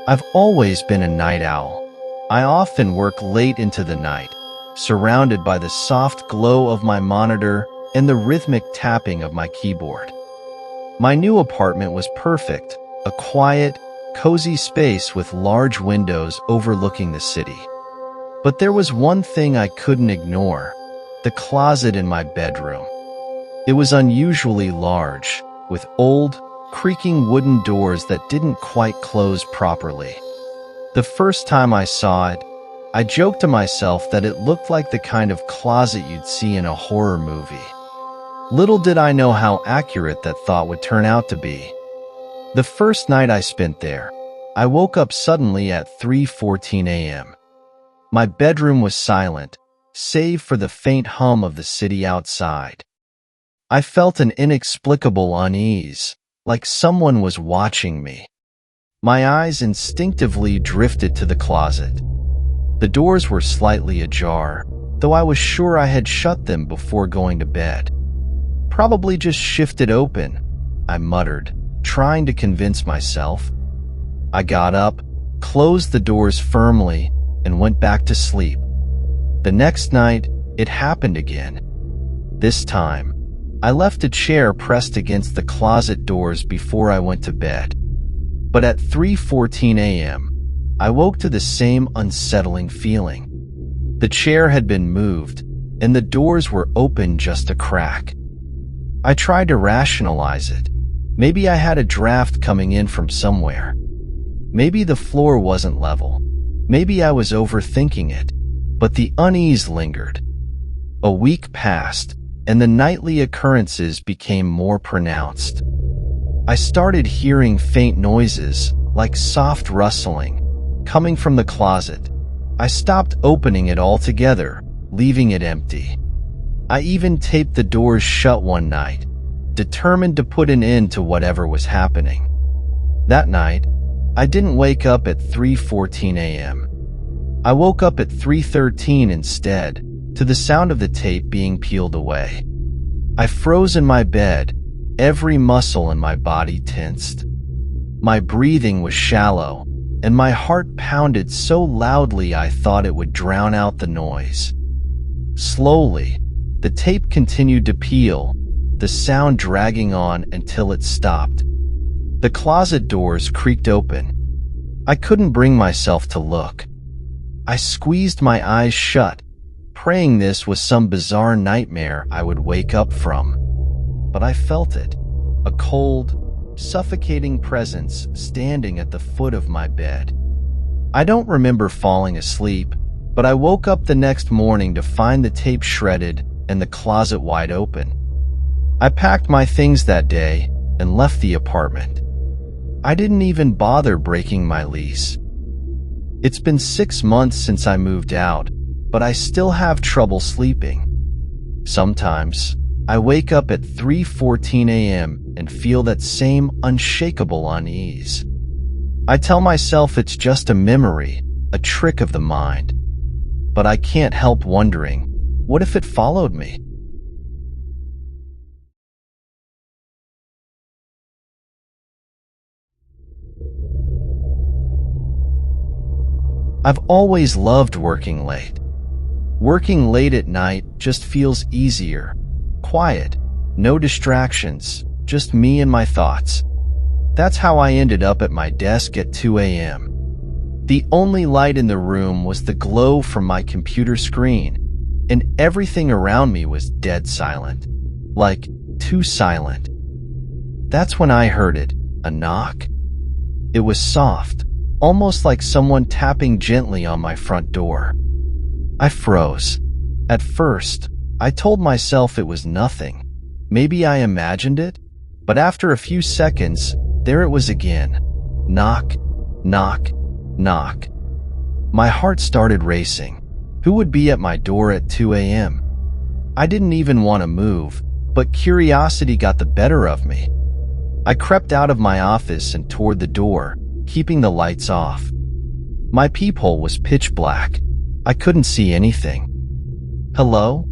I've always been a night owl. I often work late into the night, surrounded by the soft glow of my monitor and the rhythmic tapping of my keyboard. My new apartment was perfect, a quiet, cozy space with large windows overlooking the city. But there was one thing I couldn't ignore: the closet in my bedroom. It was unusually large, with old, creaking wooden doors that didn't quite close properly. The first time I saw it, I joked to myself that it looked like the kind of closet you'd see in a horror movie. Little did I know how accurate that thought would turn out to be. The first night I spent there, I woke up suddenly at 3:14 a.m. My bedroom was silent, save for the faint hum of the city outside. I felt an inexplicable unease, like someone was watching me. My eyes instinctively drifted to the closet. The doors were slightly ajar, though I was sure I had shut them before going to bed. Probably just shifted open, I muttered, trying to convince myself. I got up, closed the doors firmly, and went back to sleep. The next night, it happened again. This time, I left a chair pressed against the closet doors before I went to bed. But at 3:14 a.m., I woke to the same unsettling feeling. The chair had been moved, and the doors were open just a crack. I tried to rationalize it. Maybe I had a draft coming in from somewhere. Maybe the floor wasn't level. Maybe I was overthinking it. But the unease lingered. A week passed, and the nightly occurrences became more pronounced. I started hearing faint noises, like soft rustling, coming from the closet. I stopped opening it altogether, leaving it empty. I even taped the doors shut one night, determined to put an end to whatever was happening. That night, I didn't wake up at 3:14 a.m. I woke up at 3:13 instead, to the sound of the tape being peeled away. I froze in my bed, every muscle in my body tensed. My breathing was shallow, and my heart pounded so loudly I thought it would drown out the noise. Slowly, the tape continued to peel, the sound dragging on until it stopped. The closet doors creaked open. I couldn't bring myself to look. I squeezed my eyes shut, praying this was some bizarre nightmare I would wake up from. But I felt it, a cold, suffocating presence standing at the foot of my bed. I don't remember falling asleep, but I woke up the next morning to find the tape shredded and the closet wide open. I packed my things that day and left the apartment. I didn't even bother breaking my lease. It's been 6 months since I moved out, but I still have trouble sleeping. Sometimes, I wake up at 3:14 a.m. and feel that same unshakable unease. I tell myself it's just a memory, a trick of the mind. But I can't help wondering, what if it followed me? I've always loved working late. Working late at night just feels easier. Quiet, no distractions, just me and my thoughts. That's how I ended up at my desk at 2 a.m. The only light in the room was the glow from my computer screen, and everything around me was dead silent. Like, too silent. That's when I heard it, a knock. It was soft, almost like someone tapping gently on my front door. I froze. At first, I told myself it was nothing. Maybe I imagined it, but after a few seconds, there it was again. Knock, knock, knock. My heart started racing. Who would be at my door at 2 a.m.? I didn't even want to move, but curiosity got the better of me. I crept out of my office and toward the door, keeping the lights off. My peephole was pitch black. I couldn't see anything. "Hello?"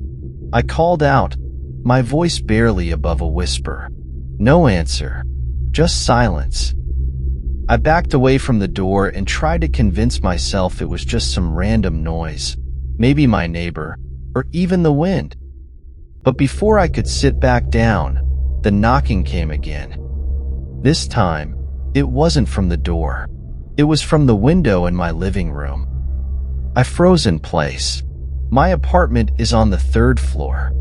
I called out, my voice barely above a whisper. No answer, just silence. I backed away from the door and tried to convince myself it was just some random noise, maybe my neighbor, or even the wind. But before I could sit back down, the knocking came again. This time, it wasn't from the door. It was from the window in my living room. I froze in place. My apartment is on the 3rd floor.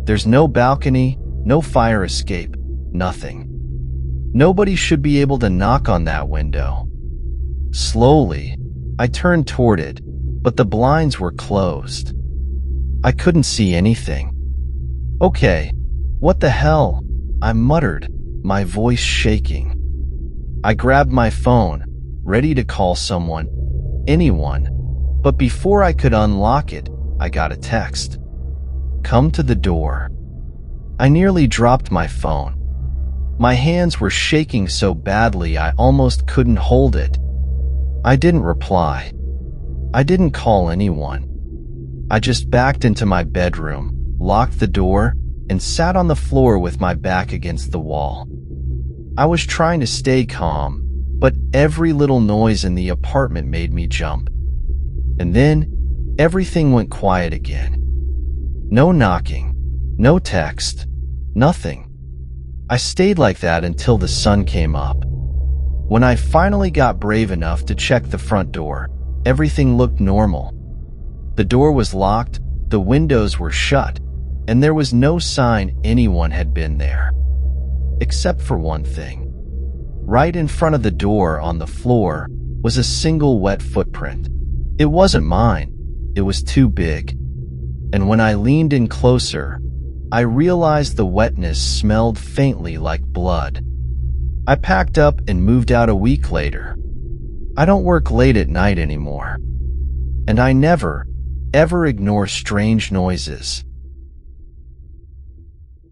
There's no balcony, no fire escape, nothing. Nobody should be able to knock on that window. Slowly, I turned toward it, but the blinds were closed. I couldn't see anything. "Okay, what the hell?" I muttered, my voice shaking. I grabbed my phone, ready to call someone, anyone, but before I could unlock it, I got a text. "Come to the door." I nearly dropped my phone. My hands were shaking so badly I almost couldn't hold it. I didn't reply. I didn't call anyone. I just backed into my bedroom, locked the door, and sat on the floor with my back against the wall. I was trying to stay calm, but every little noise in the apartment made me jump. And then, everything went quiet again. No knocking, no text, nothing. I stayed like that until the sun came up. When I finally got brave enough to check the front door, everything looked normal. The door was locked, the windows were shut, and there was no sign anyone had been there. Except for one thing. Right in front of the door on the floor was a single wet footprint. It wasn't mine. It was too big. And when I leaned in closer, I realized the wetness smelled faintly like blood. I packed up and moved out a week later. I don't work late at night anymore. And I never, ever ignore strange noises.